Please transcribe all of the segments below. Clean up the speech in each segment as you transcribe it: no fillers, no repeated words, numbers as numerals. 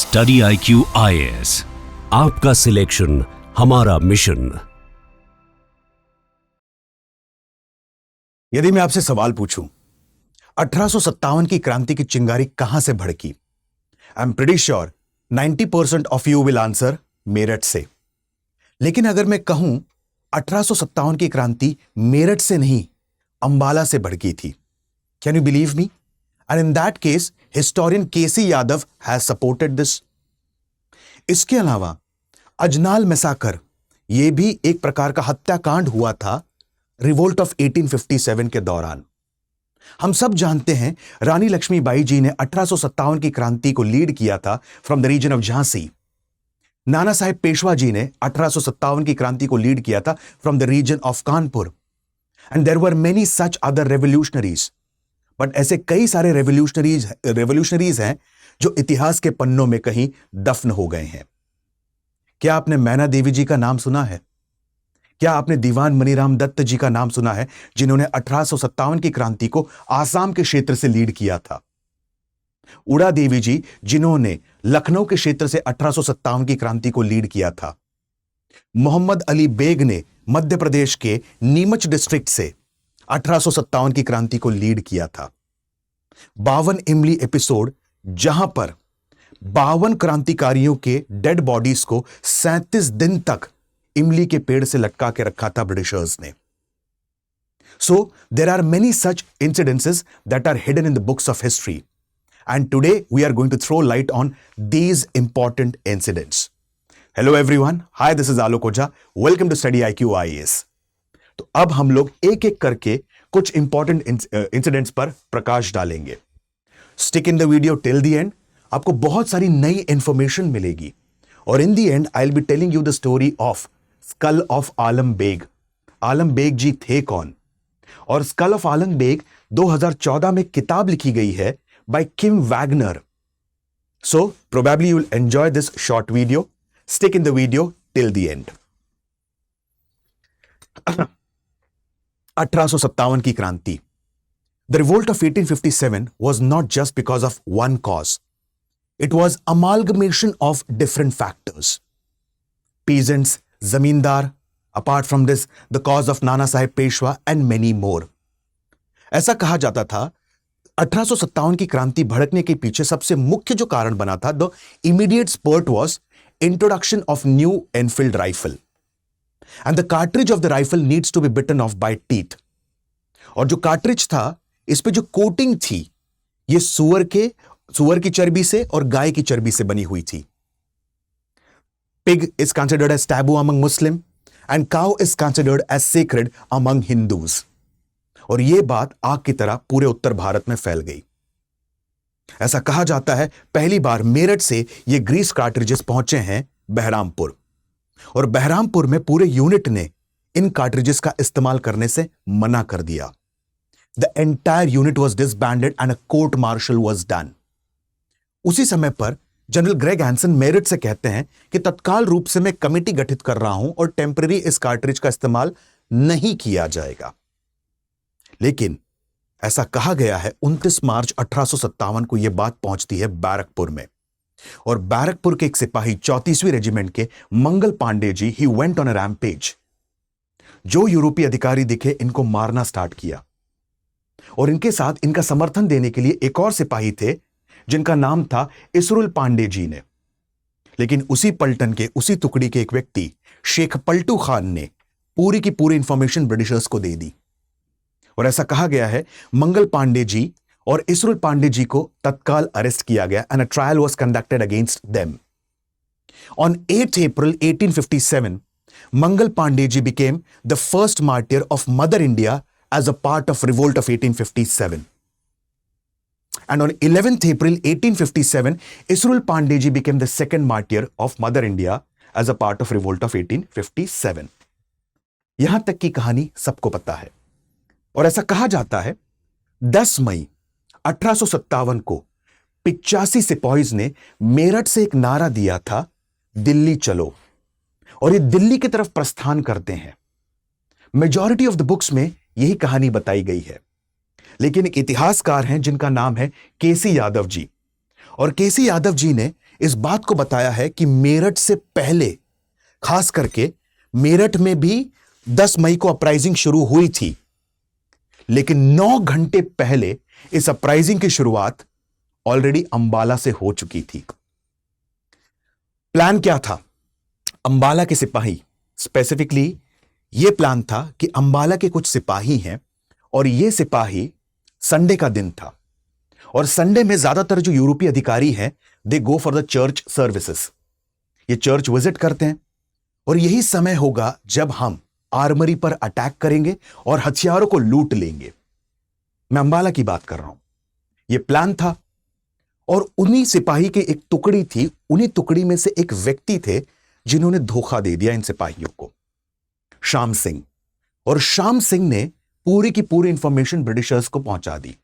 Study IQ IAS, आपका selection हमारा mission. यदि मैं आपसे सवाल पूछूं 1857 की क्रांति की चिंगारी कहां से भड़की, I am pretty sure 90% of you will answer Meerut से। लेकिन अगर मैं कहूं 1857 की क्रांति मेरठ से नहीं अंबाला से भड़की थी, can you believe me? And in that case historian KC Yadav has supported this. इसके अलावा अजनाल मैसाकर यह भी एक प्रकार का हत्याकांड हुआ था रिवोल्ट ऑफ 1857 के दौरान। हम सब जानते हैं रानी लक्ष्मीबाई जी ने 1857 की क्रांति को लीड किया था from the region of Jhansi. Nana Saheb Peshwa जी ने 1857 की क्रांति को लीड किया था from the region of Kanpur. And there were many such other revolutionaries. But ऐसे कई सारे रेवोल्यूशनरीज हैं जो इतिहास के पन्नों में कहीं दफन हो गए हैं। क्या आपने मैना देवी जी का नाम सुना है? क्या आपने दीवान मनीराम दत्त जी का नाम सुना है, जिन्होंने 1857 की क्रांति को आसाम के क्षेत्र से लीड किया था? उड़ा देवी जी, जिन्होंने लखनऊ के क्षेत्र से 1857 की क्रांति को लीड किया था। मोहम्मद अली बेग ने मध्य प्रदेश के नीमच डिस्ट्रिक्ट से 1857 की क्रांति को लीड किया था। 52 इमली एपिसोड, जहां पर 52 क्रांतिकारियों के डेड बॉडीज को 37 दिन तक इमली के पेड़ से लटका के रखा था ब्रिटिशर्स ने। So there are many such incidences that are hidden in the books of history, and today we are going to throw light on these important incidents. Hello everyone, hi, this is Alok Ojha, welcome to study IQ IAS। तो अब हम लोग एक एक करके कुछ important incidents पर प्रकाश डालेंगे। Stick in the video till the end, आपको बहुत सारी नई इंफॉर्मेशन मिलेगी। और in the end I will be telling you the story of skull of Alam Beg. Alam Beg ji थे कौन? और स्कल ऑफ आलम बेग 2014 में किताब लिखी गई है by Kim Wagner. So probably you will enjoy this short video. Stick in the video till the end. 1857 की क्रांति। The revolt of 1857 was not just because of one cause. It was amalgamation of different factors. Peasants, zamindar, apart from this, the cause of Nana Sahib Peshwa and many more. ऐसा कहा जाता था 1857 की क्रांति भड़कने के पीछे सबसे मुख्य जो कारण बना था, the immediate spurt was introduction of new Enfield rifle. And the cartridge of the rifle needs to be bitten off by teeth. और जो कार्ट्रिज था, इस पे जो कोटिंग थी, ये सुअर की चर्बी से और गाय की चर्बी से बनी हुई थी। Pig is considered as taboo among Muslim and cow is considered as sacred among Hindus. और यह बात आग की तरह पूरे उत्तर भारत में फैल गई। ऐसा कहा जाता है पहली बार मेरठ से ये ग्रीस कार्ट्रिजेस पहुंचे हैं बहरामपुर, और बहरामपुर में पूरे यूनिट ने इन कार्ट्रिजेस का इस्तेमाल करने से मना कर दिया। The entire unit was disbanded and a court martial was done. उसी समय पर जनरल ग्रेग हैंसन मेरिट से कहते हैं कि तत्काल रूप से मैं कमेटी गठित कर रहा हूं और टेम्पररी इस कार्ट्रिज का इस्तेमाल नहीं किया जाएगा। लेकिन ऐसा कहा गया है 29 मार्च 1857 को यह बात पहुंचती है बैरकपुर में, और बैरकपुर के एक सिपाही 34वीं रेजिमेंट के Mangal Pandey ji, he went on a rampage. जो यूरोपीय अधिकारी दिखे, इनको मारना स्टार्ट किया। और इनके साथ इनका समर्थन देने के लिए एक और सिपाही थे जिनका नाम था इसरुल पांडे जी ने। लेकिन उसी पलटन के, उसी टुकड़ी के एक व्यक्ति शेख पलटू खान ने पूरी की पूरी इंफॉर्मेशन ब्रिटिशर्स को दे दी। और ऐसा कहा गया है मंगल पांडे जी और इसरुल पांडे जी को तत्काल अरेस्ट किया गया and a trial was conducted against them. On 8 April 1857 Mangal Pandey ji became the first martyr of Mother India as a part of revolt of 1857. And on 11th April 1857, Isrul Pandey ji became the second martyr of Mother India as a part of revolt of 1857. यहां तक की कहानी सबको पता है। और ऐसा कहा जाता है 10 मई 1857 को 85 सिपाहीज ने मेरठ से एक नारा दिया था, दिल्ली चलो, और ये दिल्ली की तरफ प्रस्थान करते हैं। मेजॉरिटी ऑफ द बुक्स में यही कहानी बताई गई है, लेकिन एक इतिहासकार हैं जिनका नाम है केसी यादव जी, और केसी यादव जी ने इस बात को बताया है कि मेरठ से पहले, खास करके मेरठ में भी 10 मई को अपराइजिंग शुरू हुई थी, लेकिन 9 घंटे पहले इस अपराइजिंग की शुरुआत ऑलरेडी अंबाला से हो चुकी थी। प्लान क्या था? अंबाला के सिपाही, स्पेसिफिकली यह प्लान था कि अंबाला के कुछ सिपाही हैं और यह सिपाही, संडे का दिन था और संडे में ज्यादातर जो यूरोपीय अधिकारी हैं they go for the church services, ये चर्च विजिट करते हैं और यही समय होगा जब हम आर्मरी पर अटैक करेंगे और हथियारों को लूट लेंगे। मैं अंबाला की बात कर रहा हूं। यह प्लान था और उन्हीं सिपाही की एक टुकड़ी थी, उन्हीं टुकड़ी में से एक व्यक्ति थे जिन्होंने धोखा दे दिया इन सिपाहियों को, श्याम सिंह। और श्याम सिंह ने पूरी की पूरी इंफॉर्मेशन ब्रिटिशर्स को पहुंचा दी।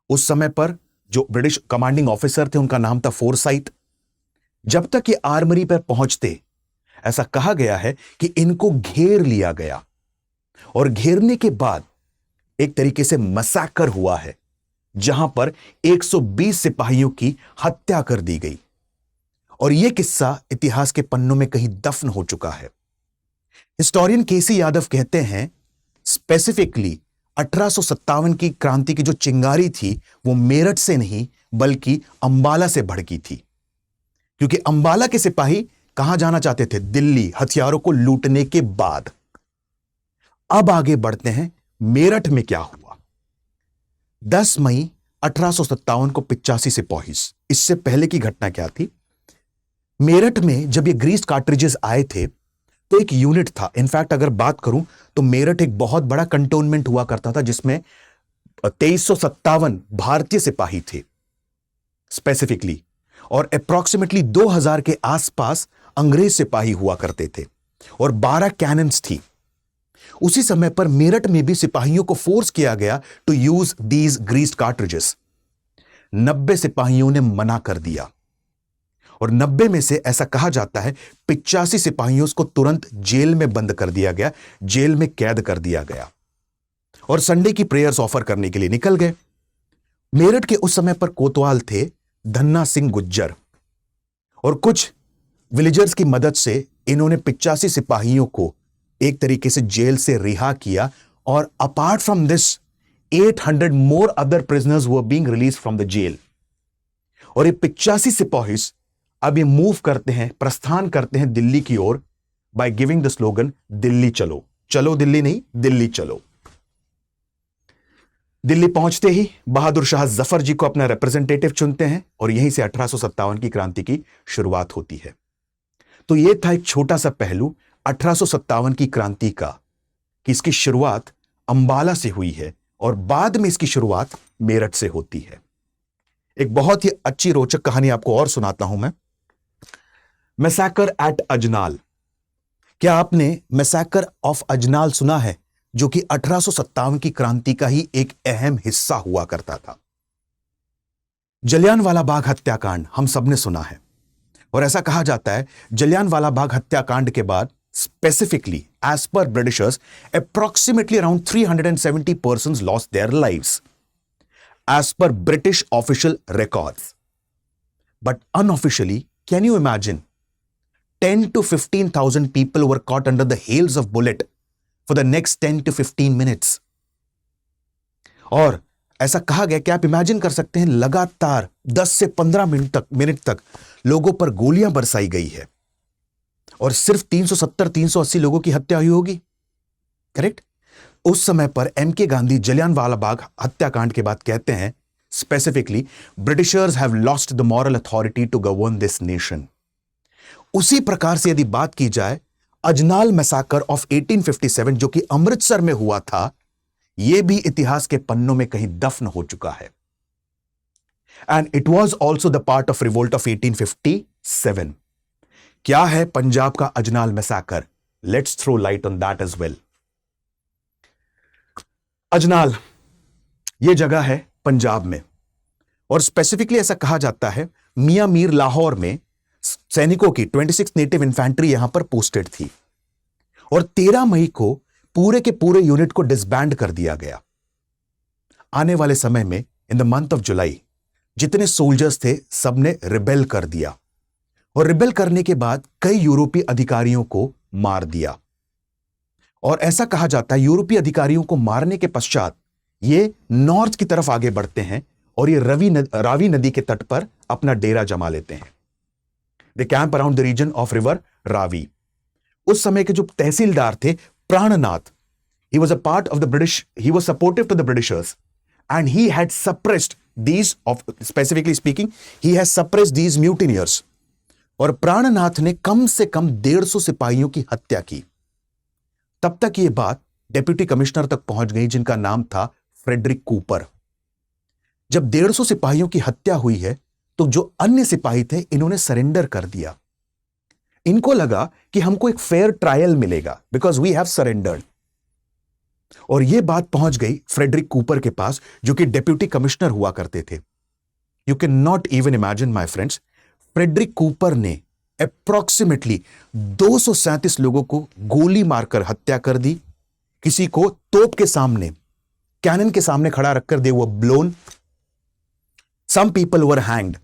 उस समय पर जो ब्रिटिश कमांडिंग ऑफिसर थे उनका नाम था फोरसाइथ। जब तक ये आर्मरी पर पहुंचते, ऐसा कहा गया है कि इनको घेर लिया गया और घेरने के बाद एक तरीके से मैसेकर हुआ है जहां पर 120 सिपाहियों की हत्या कर दी गई और यह किस्सा इतिहास के पन्नों में कहीं दफन हो चुका है। हिस्टोरियन केसी यादव कहते हैं स्पेसिफिकली 1857 की क्रांति की जो चिंगारी थी वो मेरठ से नहीं बल्कि अंबाला से भड़की थी, क्योंकि अंबाला के सिपाही कहां जाना चाहते थे? दिल्ली, हथियारों को लूटने के बाद। अब आगे बढ़ते हैं, मेरठ में क्या हुआ? 10 मई 1857 को 85 सिपाही, इससे पहले की घटना क्या थी? मेरठ में जब ये ग्रीस्ड कार्ट्रिजेस आए थे तो एक यूनिट था, इनफैक्ट अगर बात करूं तो मेरठ एक बहुत बड़ा कंटोनमेंट हुआ करता था जिसमें 2357 भारतीय सिपाही थे स्पेसिफिकली, और अप्रॉक्सीमेटली 2000 के आसपास अंग्रेज सिपाही हुआ करते थे और 12 कैनन्स थी। उसी समय पर मेरठ में भी सिपाहियों को फोर्स किया गया to use these greased cartridges. 90 सिपाहियों ने मना कर दिया और 90 में से ऐसा कहा जाता है 85 सिपाहियों को तुरंत जेल में बंद कर दिया गया, जेल में कैद कर दिया गया और संडे की प्रेयर्स ऑफर करने के लिए निकल गए। मेरठ के उस समय पर कोतवाल थे धन्ना सिंह गुज्जर और कुछ विलेजर्स की मदद से इन्होंने 85 सिपाहियों को एक तरीके से जेल से रिहा किया और apart from this 800 more other prisoners were being release from the jail. और ये 85 सिपाही अब ये मूव करते हैं, प्रस्थान करते हैं दिल्ली की ओर by giving the slogan Delhi चलो। चलो दिल्ली नहीं, दिल्ली चलो। दिल्ली पहुंचते ही बहादुर शाह जफर जी को अपना रिप्रेजेंटेटिव चुनते हैं और यहीं से 1857 की क्रांति की शुरुआत होती है। तो यह था एक छोटा सा पहलू 1857 की क्रांति का कि इसकी शुरुआत अंबाला से हुई है और बाद में इसकी शुरुआत मेरठ से होती है। एक बहुत ही अच्छी रोचक कहानी आपको और सुनाता हूं मैं। Massacre at Ajnala. क्या आपने मैसेकर ऑफ अजनाल सुना है, जो कि 1857 की क्रांति का ही एक अहम हिस्सा हुआ करता था? जलियांवाला बाग हत्याकांड हम सबने सुना है और ऐसा कहा जाता है जलियांवाला बाग हत्याकांड के बाद specifically as per Britishers approximately around 370 persons lost their lives as per British official records. But unofficially, can you imagine 10 to 15,000 people were caught under the hails of bullet for the next 10 to 15 minutes. और ऐसा कहा गया कि आप imagine कर सकते हैं लगातार 10 से 15 मिनट तक लोगों पर गोलियां बरसाई गई है और सिर्फ 370-380 लोगों की हत्या हुई होगी, करेक्ट? उस समय पर एम के गांधी जलियांवाला बाग हत्याकांड के बाद कहते हैं specifically Britishers have lost the moral authority to govern this nation. उसी प्रकार से यदि बात की जाए अजनाल मैसाकर ऑफ 1857 जो कि अमृतसर में हुआ था, यह भी इतिहास के पन्नों में कहीं दफन हो चुका है। And it was also the part of revolt of 1857। क्या है पंजाब का Ajnala massacre? Let's throw light on that as well. Ajnala यह जगह है पंजाब में और स्पेसिफिकली ऐसा कहा जाता है मियां मीर लाहौर में सैनिकों की 26 नेटिव इन्फेंट्री यहां पर पोस्टेड थी और 13 मई को पूरे के पूरे यूनिट को डिसबैंड कर दिया गया। आने वाले समय में in the month of July जितने सोल्जर्स थे सबने रिबेल कर दिया और रिबेल करने के बाद कई यूरोपीय अधिकारियों को मार दिया। और ऐसा कहा जाता है यूरोपीय अधिकारियों को मारने के पश्चात ये नॉर्थ की तरफ आगे बढ़ते हैं और ये रावी नदी के तट पर अपना डेरा जमा लेते हैं। They camp around the region of river Ravi. उस समय के जो तहसीलदार थे प्राणनाथ, he was a part of the British, he was supportive to the Britishers and he had suppressed these, of specifically speaking, he has suppressed these mutineers। और प्राणनाथ ने कम से कम 150 सिपाहियों की हत्या की। तब तक यह बात डेप्यूटी कमिश्नर तक पहुंच गई जिनका नाम था फ्रेडरिक कूपर। जब 150 सिपाहियों की हत्या हुई है तो जो अन्य सिपाही थे इन्होंने सरेंडर कर दिया। इनको लगा कि हमको एक फेयर ट्रायल मिलेगा बिकॉज वी हैव सरेंडर्ड। और यह बात पहुंच गई फ्रेडरिक कूपर के पास जो कि डेप्यूटी कमिश्नर हुआ करते थे। You can not even imagine my friends, Frederick Cooper ने अप्रॉक्सीमेटली 237 लोगों को गोली मारकर हत्या कर दी। किसी को तोप के सामने, कैनन के सामने खड़ा रखकर they were blown. Some people were hanged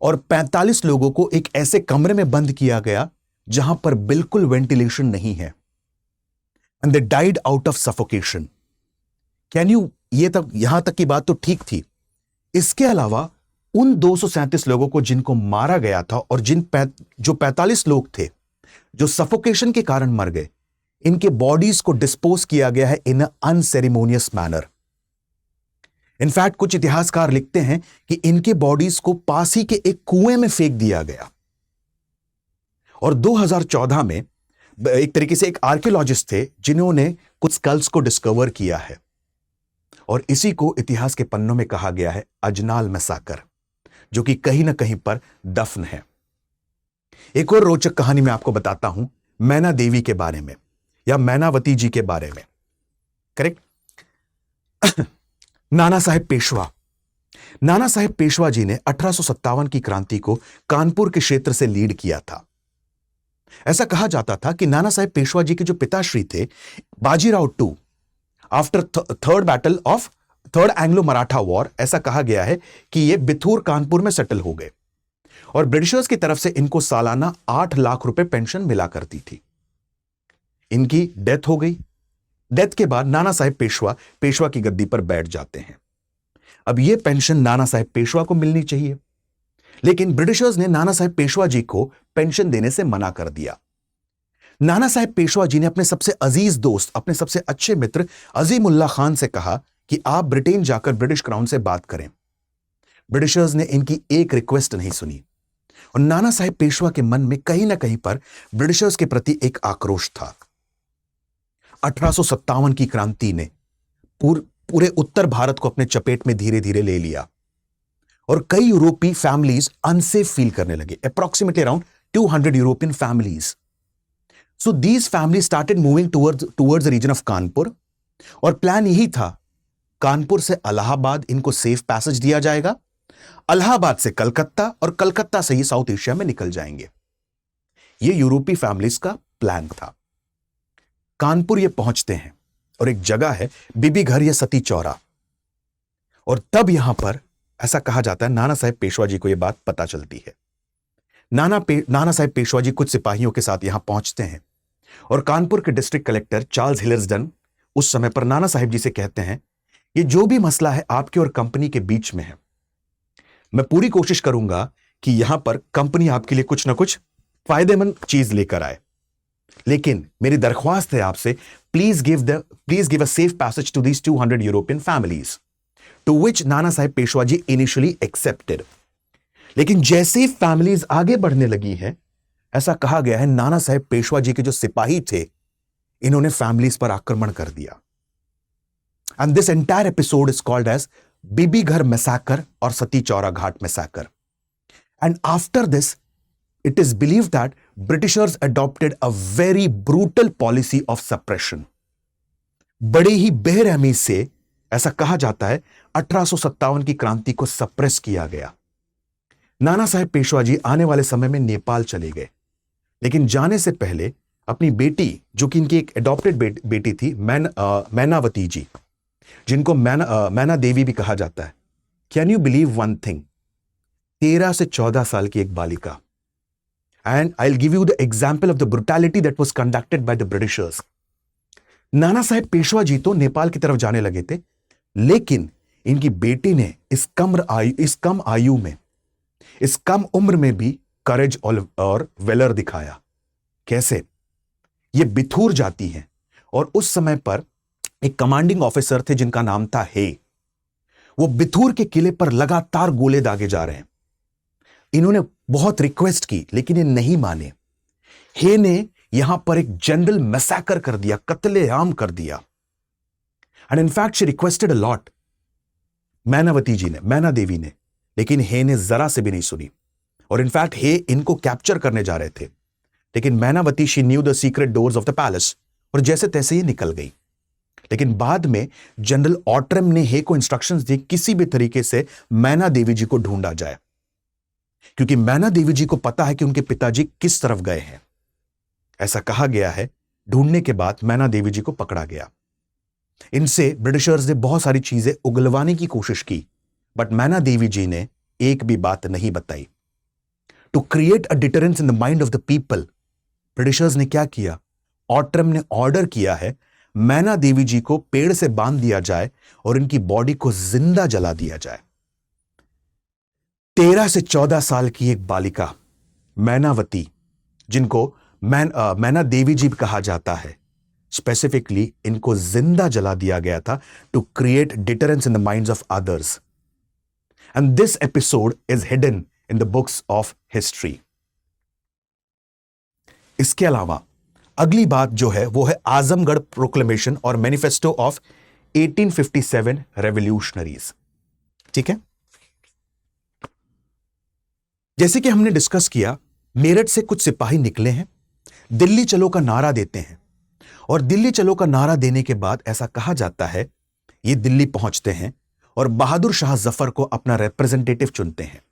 और 45 लोगों को एक ऐसे कमरे में बंद किया गया जहां पर बिल्कुल वेंटिलेशन नहीं है। And they died out of suffocation. Can you, ये तक यहां तक की बात तो ठीक थी। इसके अलावा उन 237 लोगों को जिनको मारा गया था और जो 45 लोग थे जो सफोकेशन के कारण मर गए, इनके बॉडीज को डिस्पोज किया गया है इन अनसेरेमोनियस मैनर। इनफैक्ट कुछ इतिहासकार लिखते हैं कि इनके बॉडीज को पास ही के एक कुएं में फेंक दिया गया। और 2014 में एक तरीके से एक आर्कियोलॉजिस्ट थे जिन्होंने कुछ स्कल्स को डिस्कवर किया है और इसी को इतिहास के पन्नों में कहा गया है अजनाल मैसाकर, जो कि कहीं ना कहीं पर दफन है। एक और रोचक कहानी मैं आपको बताता हूं मैना देवी के बारे में या मैनावती जी के बारे में। करेक्ट। नाना साहेब पेशवा। नाना साहेब पेशवा जी ने 1857 की क्रांति को कानपुर के क्षेत्र से लीड किया था। ऐसा कहा जाता था कि नाना साहेब पेशवा जी के जो पिताश्री थे Bajirao two, after third Anglo Maratha war, ऐसा कहा गया है कि ये बिथूर कानपुर में सेटल हो गए और ब्रिटिशर्स की तरफ से इनको सालाना 8 लाख रुपए पेंशन मिला करती थी। इनकी डेथ हो गई। डेथ के बाद नाना साहेब पेशवा की गद्दी पर बैठ जाते हैं। अब यह पेंशन नाना साहेब पेशवा को मिलनी चाहिए, लेकिन ब्रिटिशर्स ने नाना साहेब पेशवा जी को पेंशन देने से मना कर दिया। नाना साहेब पेशवा जी ने अपने सबसे अजीज दोस्त, अपने सबसे अच्छे मित्र अजीमुल्लाह खान से कहा कि आप ब्रिटेन जाकर ब्रिटिश क्राउन से बात करें। ब्रिटिशर्स ने इनकी एक रिक्वेस्ट नहीं सुनी और नाना साहेब पेशवा के मन में कहीं ना कहीं पर ब्रिटिशर्स के प्रति एक आक्रोश था। 1857 की क्रांति ने पूरे उत्तर भारत को अपने चपेट में धीरे धीरे ले लिया और कई यूरोपीय फैमिलीज अनसेफ फील करने लगे। Approximately around 200 European families. So these family started moving towards the region of Kanpur और प्लान यही था, कानपुर से इलाहाबाद इनको सेफ पैसेज दिया जाएगा, इलाहाबाद से कलकत्ता और कलकत्ता से ही साउथ एशिया में निकल जाएंगे। यह यूरोपीय फैमिलीज का प्लान था। कानपुर ये पहुंचते हैं और एक जगह है बीबी घर या सती चौरा, और तब यहां पर ऐसा कहा जाता है नाना साहेब पेशवा जी को यह बात पता चलती है। नाना साहेब पेशवा जी कुछ सिपाहियों के साथ यहां पहुंचते हैं और कानपुर के डिस्ट्रिक्ट कलेक्टर चार्ल्स हिलर्सडन उस समय पर नाना साहेब जी से कहते हैं, ये जो भी मसला है आपके और कंपनी के बीच में है, मैं पूरी कोशिश करूंगा कि यहां पर कंपनी आपके लिए कुछ ना कुछ फायदेमंद चीज लेकर आए, लेकिन मेरी दरख्वास्त है आपसे, please give a safe passage to these 200 European families, to which Nana Saheb Peshwa ji initially accepted. लेकिन जैसे ही फैमिलीज आगे बढ़ने लगी है, ऐसा कहा गया है नाना साहेब पेशवा जी के जो सिपाही थे इन्होंने फैमिलीज पर आक्रमण कर दिया। And this entire episode is called as Bibi Ghar massacre और Sati Chaura Ghat massacre. And after this it is believed that Britishers adopted a very brutal policy of suppression। बड़े ही बेरहमी से ऐसा कहा जाता है 1857 की क्रांति को सप्रेस किया गया। नाना साहेब पेशवा जी आने वाले समय में नेपाल चले गए, लेकिन जाने से पहले अपनी बेटी, जो कि इनकी एक एडॉप्टेड बेटी थी, मैनावती जी, जिनको मैना देवी भी कहा जाता है, can you believe one thing, 13 से 14 साल की एक बालिका. And I'll give you the example of the brutality that was conducted by the Britishers. नाना साहेब पेशवा जी तो नेपाल की तरफ जाने लगे थे, लेकिन इनकी बेटी ने इस कम आयु में, इस कम उम्र में भी करेज और वेलर दिखाया. कैसे? ये बिथूर जाती हैं और उस समय पर एक कमांडिंग ऑफिसर थे जिनका नाम था हे. वो बिथूर के किले पर लगातार गोले दागे जा रहे हैं. इन्होंने बहुत रिक्वेस्ट की लेकिन ये नहीं माने. हे ने यहां पर एक जनरल मैसेकर कर दिया, कत्लेआम कर दिया. And in fact she requested a lot, मैना देवी ने, लेकिन हे ने जरा से भी नहीं सुनी. और इनफैक्ट हे इनको कैप्चर करने जा रहे थे, लेकिन Mainavati she knew the secret doors of the palace और जैसे तैसे ये निकल गई. लेकिन बाद में जनरल ऑट्रम ने हे को इंस्ट्रक्शंस दी किसी भी तरीके से मैना देवी जी को ढूंढा जाए, क्योंकि मैना देवी जी को पता है कि उनके पिताजी किस तरफ गए हैं. ऐसा कहा गया है. ढूंढने के बाद मैना देवी जी को पकड़ा गया. इनसे ब्रिटिशर्स ने बहुत सारी चीजें उगलवाने की कोशिश की, बट मैना देवी जी ने एक भी बात नहीं बताई. To create a deterrence in the mind of the people, Britishers ने क्या किया? ऑट्रम ने ऑर्डर किया है मैना देवी जी को पेड़ से बांध दिया जाए और इनकी बॉडी को जिंदा जला दिया जाए. 13 से 14 साल की एक बालिका मैनावती, जिनको मैना देवी जी कहा जाता है, स्पेसिफिकली इनको जिंदा जला दिया गया था to create deterrence in the minds of others. And this episode is hidden in the books of history. इसके अलावा अगली बात जो है वो है आजमगढ़ प्रोक्लेमेशन और मैनिफेस्टो ऑफ 1857 रेवोल्यूशनरीज. ठीक है, जैसे कि हमने डिस्कस किया, मेरठ से कुछ सिपाही निकले हैं, दिल्ली चलो का नारा देते हैं. और दिल्ली चलो का नारा देने के बाद ऐसा कहा जाता है ये दिल्ली पहुंचते हैं और बहादुर शाह जफर को अपना रिप्रेजेंटेटिव चुनते हैं.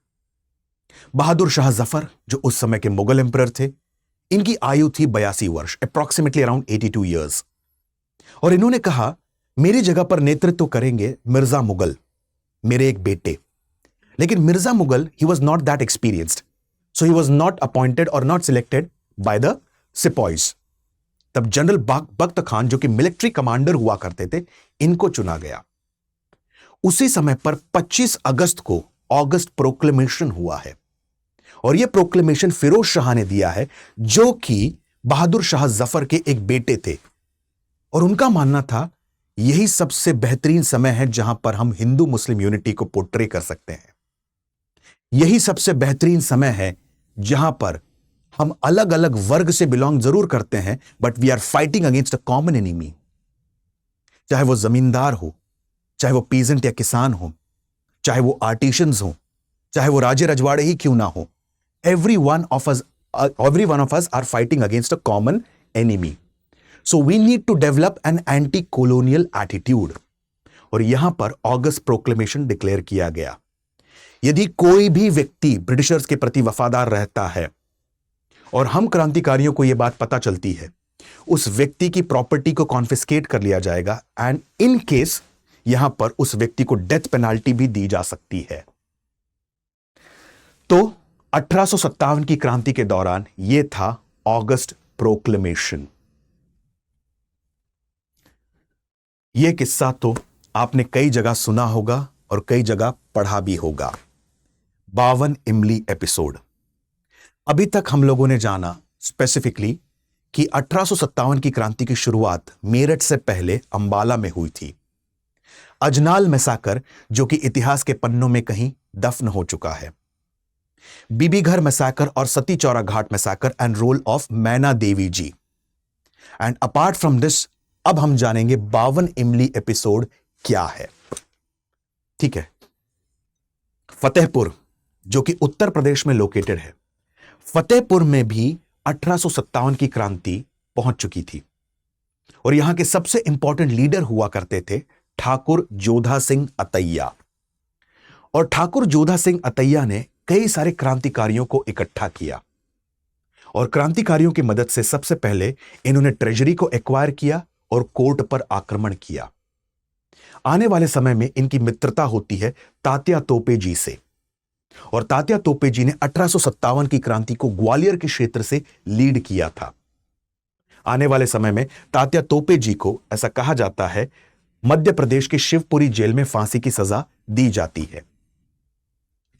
बहादुर शाह जफर जो उस समय के मुगल एम्परर थे, इनकी आयु थी 82 वर्ष, अप्रॉक्सीमेटली अराउंड 82 ईयर्स. और इन्होंने कहा मेरी जगह पर नेतृत्व करेंगे मिर्जा मुगल, मेरे एक बेटे. लेकिन Mirza Mughal he was not that experienced, so he was not appointed और not selected by the sepoys. तब जनरल बख्त खान जो कि मिलिट्री कमांडर हुआ करते थे, इनको चुना गया. उसी समय पर 25 अगस्त को ऑगस्ट प्रोक्लेमेशन हुआ है और यह प्रोक्लेमेशन फिरोज शाह ने दिया है, जो कि बहादुर शाह जफर के एक बेटे थे. और उनका मानना था यही सबसे बेहतरीन समय है जहां पर हम हिंदू मुस्लिम यूनिटी को पोर्ट्रे कर सकते हैं. यही सबसे बेहतरीन समय है जहां पर हम अलग अलग वर्ग से बिलोंग जरूर करते हैं, but we are fighting against a common enemy. चाहे वो जमींदार हो, चाहे वो पीजेंट या किसान हो, चाहे वो आर्टिशंस हो, चाहे वो राजे रजवाड़े ही क्यों ना हो, every one of us are fighting against a common enemy. So we need to develop an anti-colonial attitude. और यहां पर ऑगस्ट प्रोक्लेमेशन डिक्लेयर किया गया. यदि कोई भी व्यक्ति ब्रिटिशर्स के प्रति वफादार रहता है और हम क्रांतिकारियों को यह बात पता चलती है, उस व्यक्ति की प्रॉपर्टी को कॉन्फिस्केट कर लिया जाएगा एंड इन केस यहां पर उस व्यक्ति को डेथ पेनाल्टी भी दी जा सकती है. तो 1857 की क्रांति के दौरान यह था ऑगस्ट प्रोक्लेमेशन. यह किस्सा तो आपने कई जगह सुना होगा और कई जगह पढ़ा भी होगा. 52 इमली एपिसोड. अभी तक हम लोगों ने जाना स्पेसिफिकली कि 1857 की क्रांति की शुरुआत मेरठ से पहले अंबाला में हुई थी. अजनाल मैसाकर जो कि इतिहास के पन्नों में कहीं दफन हो चुका है. बीबीघर मैसाकर और Sati Chaura Ghat massacre and role of मैना देवी जी. एंड अपार्ट फ्रॉम दिस अब हम जानेंगे 52 इमली एपिसोड क्या है. ठीक है, फतेहपुर जो कि उत्तर प्रदेश में लोकेटेड है, फतेहपुर में भी 1857 की क्रांति पहुंच चुकी थी और यहां के सबसे इंपॉर्टेंट लीडर हुआ करते थे ठाकुर जोधा सिंह अतैया. और ठाकुर जोधा सिंह अतैया ने कई सारे क्रांतिकारियों को इकट्ठा किया और क्रांतिकारियों की मदद से सबसे पहले इन्होंने ट्रेजरी को एक्वायर किया और कोर्ट पर आक्रमण किया. आने वाले समय में इनकी मित्रता होती है तात्या तोपे जी से. और तात्या तोपे जी ने 1857 की क्रांति को ग्वालियर के क्षेत्र से लीड किया था। आने वाले समय में तात्या तोपे जी को, ऐसा कहा जाता है, मध्य प्रदेश के शिवपुरी जेल में फांसी की सजा दी जाती है।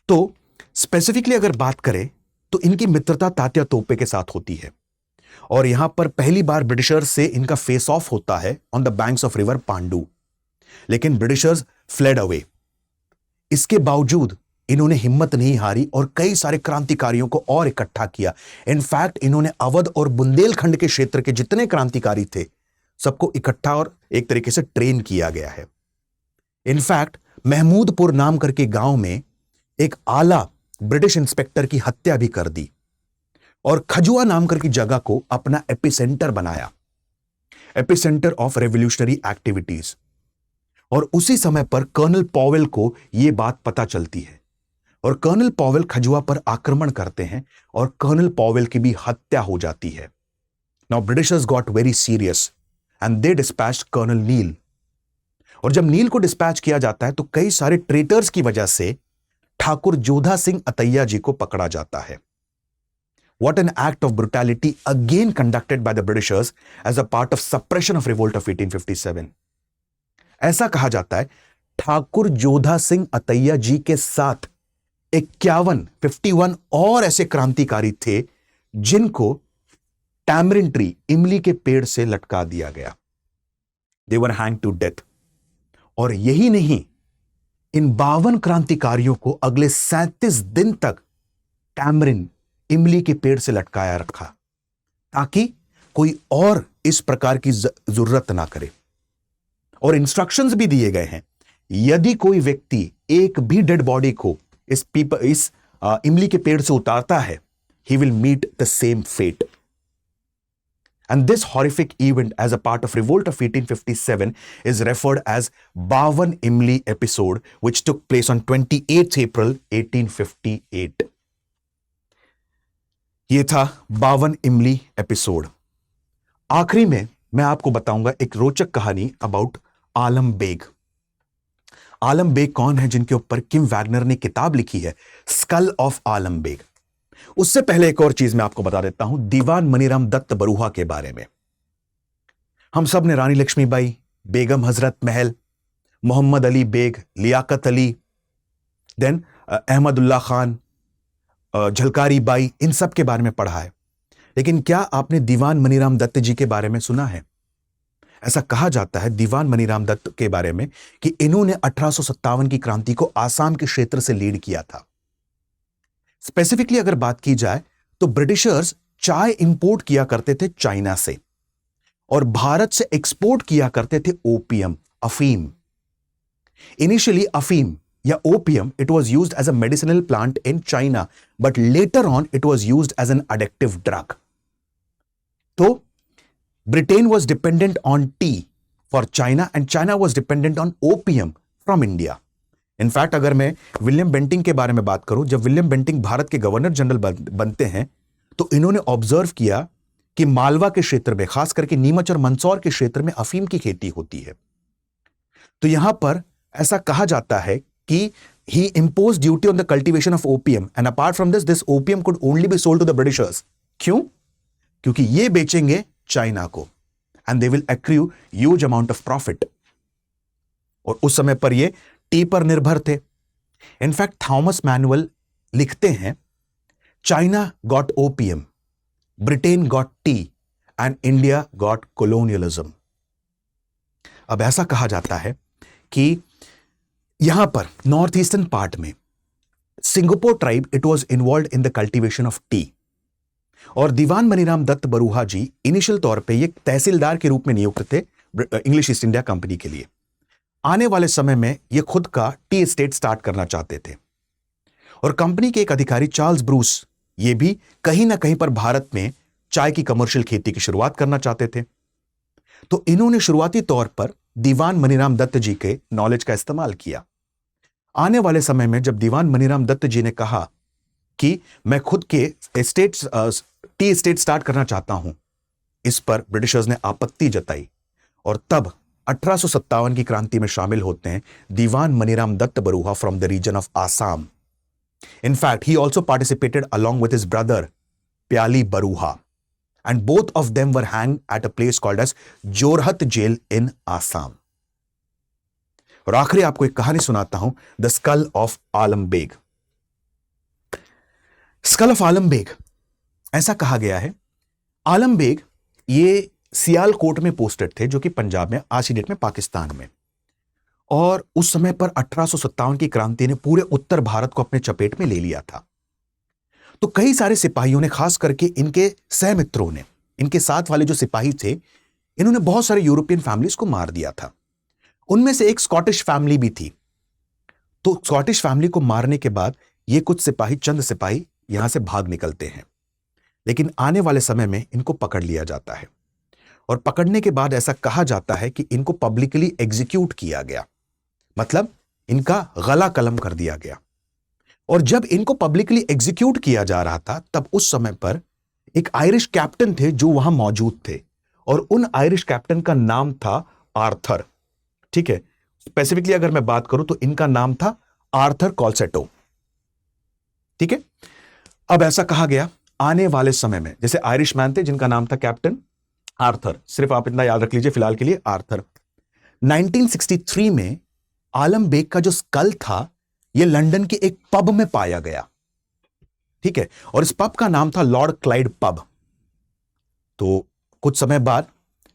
तो स्पेसिफिकली अगर बात करें तो इनकी मित्रता तात्या तोपे के साथ होती है और यहां पर पहली बार ब्रिटिशर्स से इनका फेस ऑफ होता है on the banks of river Pandu, लेकिन ब्रिटिशर्स फ्लेड अवे। इसके बावजूद इन्होंने हिम्मत नहीं हारी और कई सारे क्रांतिकारियों को और इकट्ठा किया। इनफैक्ट इन्होंने अवध और बुंदेलखंड के क्षेत्र के जितने क्रांतिकारी थे सबको इकट्ठा और एक तरीके से ट्रेन किया गया है। इनफैक्ट महमूदपुर नाम करके गांव में एक आला ब्रिटिश इंस्पेक्टर की हत्या भी कर दी और खजुआ नाम करके जगह को अपना एपिसेंटर बनाया, एपिसेंटर ऑफ रेवोल्यूशनरी एक्टिविटीज। और उसी समय पर कर्नल पॉवेल को यह बात पता चलती है और कर्नल पॉवेल खजुआ पर आक्रमण करते हैं और कर्नल पॉवेल की भी हत्या हो जाती है। Now Britishers got very serious and they dispatched colonel Neill. और जब नील को डिस्पैच किया जाता है तो कई सारे ट्रेटर्स की वजह से ठाकुर जोधा सिंह अतैया जी को पकड़ा जाता है। What an act of brutality again conducted by the Britishers as a part of suppression of revolt of 1857. ऐसा कहा जाता है ठाकुर जोधा सिंह अतैया जी के साथ 51 और ऐसे क्रांतिकारी थे जिनको टैमरिन ट्री, इमली के पेड़ से लटका दिया गया। They were hanged to death. और यही नहीं, इन 52 क्रांतिकारियों को अगले 37 दिन तक टैमरिन, इमली के पेड़ से लटकाया रखा ताकि कोई और इस प्रकार की जरूरत ना करे। और इंस्ट्रक्शंस भी दिए गए हैं, यदि कोई व्यक्ति एक भी डेड बॉडी को इस इमली के पेड़ से उतारता है, he will meet the same fate. And this horrific event as a part of revolt of 1857 is referred as 52 Imli episode, which took place on 28th April 1858. ये था 52 इमली एपिसोड। आखिरी में मैं आपको बताऊंगा एक रोचक कहानी अबाउट आलम बेग। आलम बेग कौन है जिनके ऊपर किम वैगनर ने किताब लिखी है, स्कल ऑफ आलम बेग। उससे पहले एक और चीज मैं आपको बता देता हूं दीवान मनीराम दत्त बरूहा के बारे में। हम सब ने रानी लक्ष्मीबाई, बेगम हजरत महल, मोहम्मद अली बेग, लियाकत अली, देन अहमदुल्ला खान, झलकारी बाई, इन सब के बारे में पढ़ा है, लेकिन क्या आपने दीवान मनीराम दत्त जी के बारे में सुना है? ऐसा कहा जाता है दीवान मनीराम दत्त के बारे में कि इन्होंने 1857 की क्रांति को आसाम के क्षेत्र से लीड किया था। स्पेसिफिकली अगर बात की जाए तो ब्रिटिशर्स चाय इंपोर्ट किया करते थे चाइना से और भारत से एक्सपोर्ट किया करते थे ओपियम, अफीम। इनिशियली अफीम या opium, it was used as a medicinal plant in China, but later on it was used as an addictive drug. So, Britain was dependent on tea for China and China was dependent on opium from India. In fact, अगर मैं William Bentinck के बारे में बात करूं, जब William Bentinck Bharat के governor general बनते हैं तो इन्होंने ऑब्जर्व किया कि मालवा के क्षेत्र में, खास करके नीमच और मंदसौर के क्षेत्र में अफीम की खेती होती है। तो यहां पर ऐसा कहा जाता है कि he imposed duty on the cultivation of opium and apart from this opium could only be sold to the Britishers. क्यों? क्योंकि ये बेचेंगे चाइना को and they will accrue huge amount of profit. और उस समय पर ये टी पर निर्भर थे। इनफैक्ट थॉमस मैनुअल लिखते हैं China got opium, Britain got T and India got colonialism. अब ऐसा कहा जाता है कि यहां पर नॉर्थ ईस्टर्न पार्ट में Singapore tribe it was involved in the cultivation of T और दीवान मनीराम दत्त बरूहा जी इनिशियल तौर पे एक तहसीलदार के रूप में नियुक्त थे इंग्लिश ईस्ट इंडिया कंपनी के लिए। आने वाले समय में ये खुद का टी एस्टेट स्टार्ट करना चाहते थे और कंपनी के एक अधिकारी चार्ल्स ब्रूस ये भी कहीं ना कहीं पर भारत में चाय की कमर्शियल खेती की शुरुआत करना चाहते थे। तो इन्होंने शुरुआती तौर पर दीवान मनीराम दत्त जी के नॉलेज का इस्तेमाल किया। आने वाले समय में जब दीवान मनीराम दत्त जी ने कहा कि मैं खुद के टी एस्टेट स्टार्ट करना चाहता हूं, इस पर ब्रिटिशर्स ने आपत्ति जताई और तब 1857 की क्रांति में शामिल होते हैं Diwan Maniram Dutta Baruah from the region of Assam. In fact, he also participated along with his brother Pyali Baruha, and both of them were hanged at a place called as Jorhat jail in Assam. और आखिरी आपको एक कहानी सुनाता हूं, the skull of Alam Beg. Skull of Alam Beg, ऐसा कहा गया है, आलम बेग ये सियालकोट में पोस्टेड थे, जो कि पंजाब में, आज की डेट में पाकिस्तान में। और उस समय पर 1857 की क्रांति ने पूरे उत्तर भारत को अपने चपेट में ले लिया था। तो कई सारे सिपाहियों ने, खास करके इनके सहमित्रों ने, इनके साथ वाले जो सिपाही थे, इन्होंने बहुत सारे यूरोपियन फैमिलीज को मार दिया था। उनमें से एक स्कॉटिश फैमिली भी थी। तो स्कॉटिश फैमिली को मारने के बाद ये कुछ सिपाही, चंद सिपाही यहां से भाग निकलते हैं, लेकिन आने वाले समय में इनको पकड़ लिया जाता है। और पकड़ने के बाद ऐसा कहा जाता है कि इनको पब्लिकली एग्जीक्यूट किया गया, मतलब इनका गला कलम कर दिया गया। और जब इनको पब्लिकली एग्जीक्यूट किया जा रहा था, तब उस समय पर एक आयरिश कैप्टन थे जो वहां मौजूद थे, और उन आयरिश कैप्टन का नाम था आर्थर। ठीक है, स्पेसिफिकली अगर मैं बात करूं तो इनका नाम था आर्थर कॉलसेटो। ठीक है, अब ऐसा कहा गया आने वाले समय में, जैसे आयरिश मैन थे जिनका नाम था कैप्टन आर्थर, सिर्फ आप इतना याद रख लीजिए फिलहाल के लिए, आर्थर। 1963 में आलम बेग का जो स्कल था, यह लंदन के एक पब में पाया गया। ठीक है, और इस पब का नाम था लॉर्ड क्लाइड पब। तो कुछ समय बाद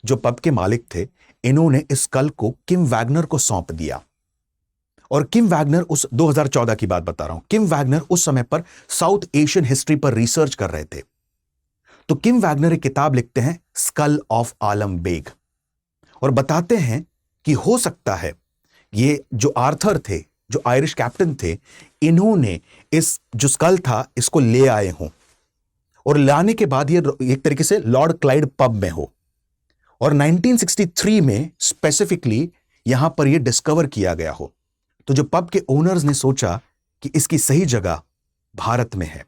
जो पब के मालिक थे, इन्होंने इस स्कल को किम वैगनर को सौंप दिया। और किम वैगनर, उस 2014 की बात बता रहा हूं, किम वैगनर उस समय पर साउथ एशियन हिस्ट्री पर रिसर्च कर रहे थे। तो किम वैगनर एक किताब लिखते हैं, स्कल ऑफ आलम बेग, और बताते हैं कि हो सकता है ये जो आर्थर थे, जो आयरिश कैप्टन थे, इन्होंने इस जो स्कल था इसको ले आए हों, और लाने के बाद ये एक तरीके से लॉर्ड क्लाइड पब में हो। और 1963 में स्पेसिफिकली यहां पर यह डिस्कवर किया गया हो। तो जो पब के ओनर्स ने सोचा कि इसकी सही जगह भारत में है,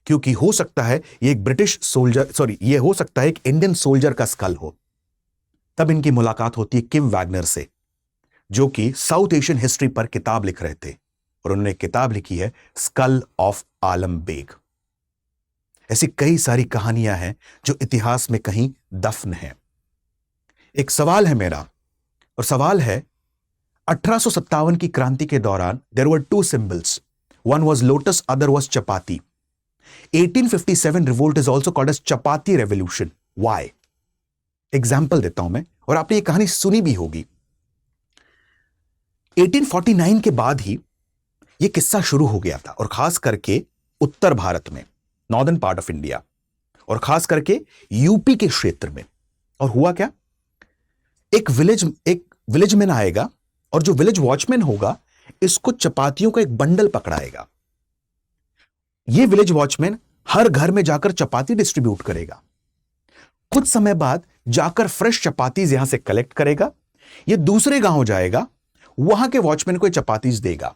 क्योंकि हो सकता है ये एक ब्रिटिश सोल्जर, ये हो सकता है एक इंडियन सोल्जर का स्कल हो। तब इनकी मुलाकात होती है किम वैगनर से, जो कि साउथ एशियन हिस्ट्री पर किताब लिख रहे थे, और उन्होंने किताब लिखी है स्कल ऑफ आलम बेग। ऐसी कई सारी कहानियां हैं जो इतिहास में कहीं दफन हैं। एक सवाल है मेरा, और सवाल है, 1857 की क्रांति के दौरान there were two symbols, one was lotus, other was chapati. 1857 revolt is also called as chapati revolution. Why? Example देता हूं मैं, और आपने ये कहानी सुनी भी होगी। 1849 के बाद ही ये किस्सा शुरू हो गया था, और खास करके उत्तर भारत में, नॉर्दर्न पार्ट ऑफ इंडिया, और खास करके यूपी के क्षेत्र में। और हुआ क्या, एक विलेज मैन आएगा, और जो विलेज वॉचमैन होगा, इसको चपातियों का एक बंडल पकड़ाएगा। यह विलेज वॉचमैन हर घर में जाकर चपाती डिस्ट्रीब्यूट करेगा। कुछ समय बाद जाकर फ्रेश चपातीज यहां से कलेक्ट करेगा, यह दूसरे गांव जाएगा, वहां के वॉचमैन को चपातीज देगा,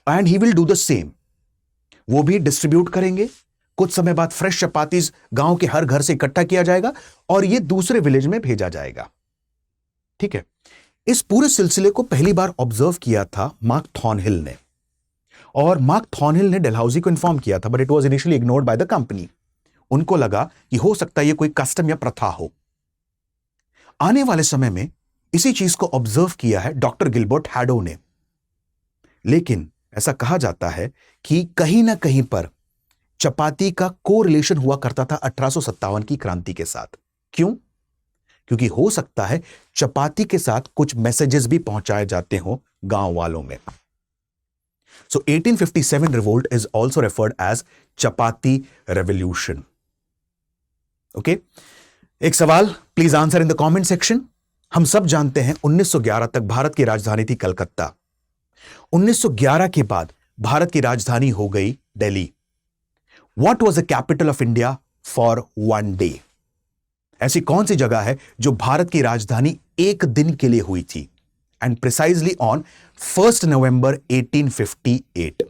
and he will do the same. वो भी डिस्ट्रीब्यूट करेंगे। कुछ समय बाद फ्रेश चपातीज गांव के हर घर से इकट्ठा किया जाएगा, और यह दूसरे विलेज में भेजा जाएगा। ठीक है, इस पूरे सिलसिले को पहली बार ऑब्जर्व किया था मार्क थॉर्नहिल ने, और मार्क थॉर्नहिल ने डलहौजी को इन्फॉर्म किया था, but it was initially ignored by the company. उनको लगा कि हो सकता है ये कोई कस्टम या प्रथा हो। आने वाले समय में इसी चीज को ऑब्जर्व किया है डॉक्टर गिलबर्ट हैडो ने, लेकिन ऐसा कहा जाता है कि कहीं ना कहीं पर चपाती का कोरिलेशन हुआ करता था 1857 की क्रांति के साथ। क्यों? क्योंकि हो सकता है चपाती के साथ कुछ मैसेजेस भी पहुंचाए जाते हो गांव वालों में। So 1857 revolt is also referred as chapati revolution. Okay, एक सवाल please answer in the comment section. हम सब जानते हैं 1911 तक भारत की राजधानी थी कलकत्ता। 1911 के बाद भारत की राजधानी हो गई Delhi. What was the capital of India for one day? ऐसी कौन सी जगह है जो भारत की राजधानी एक दिन के लिए हुई थी? And precisely on 1 November 1858.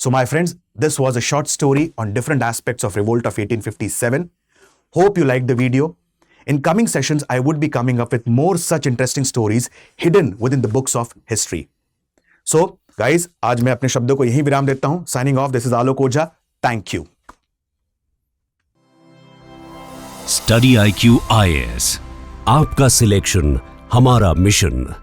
So my friends, this was a short story on different aspects of revolt of 1857. Hope you liked the video. In coming sessions, I would be coming up with more such interesting stories hidden within the books of history. So guys, आज मैं अपने शब्दों को यहीं विराम देता हूं. Signing off. This is Alok Ojha. Thank you. Study IQ IAS, आपका सिलेक्शन हमारा मिशन.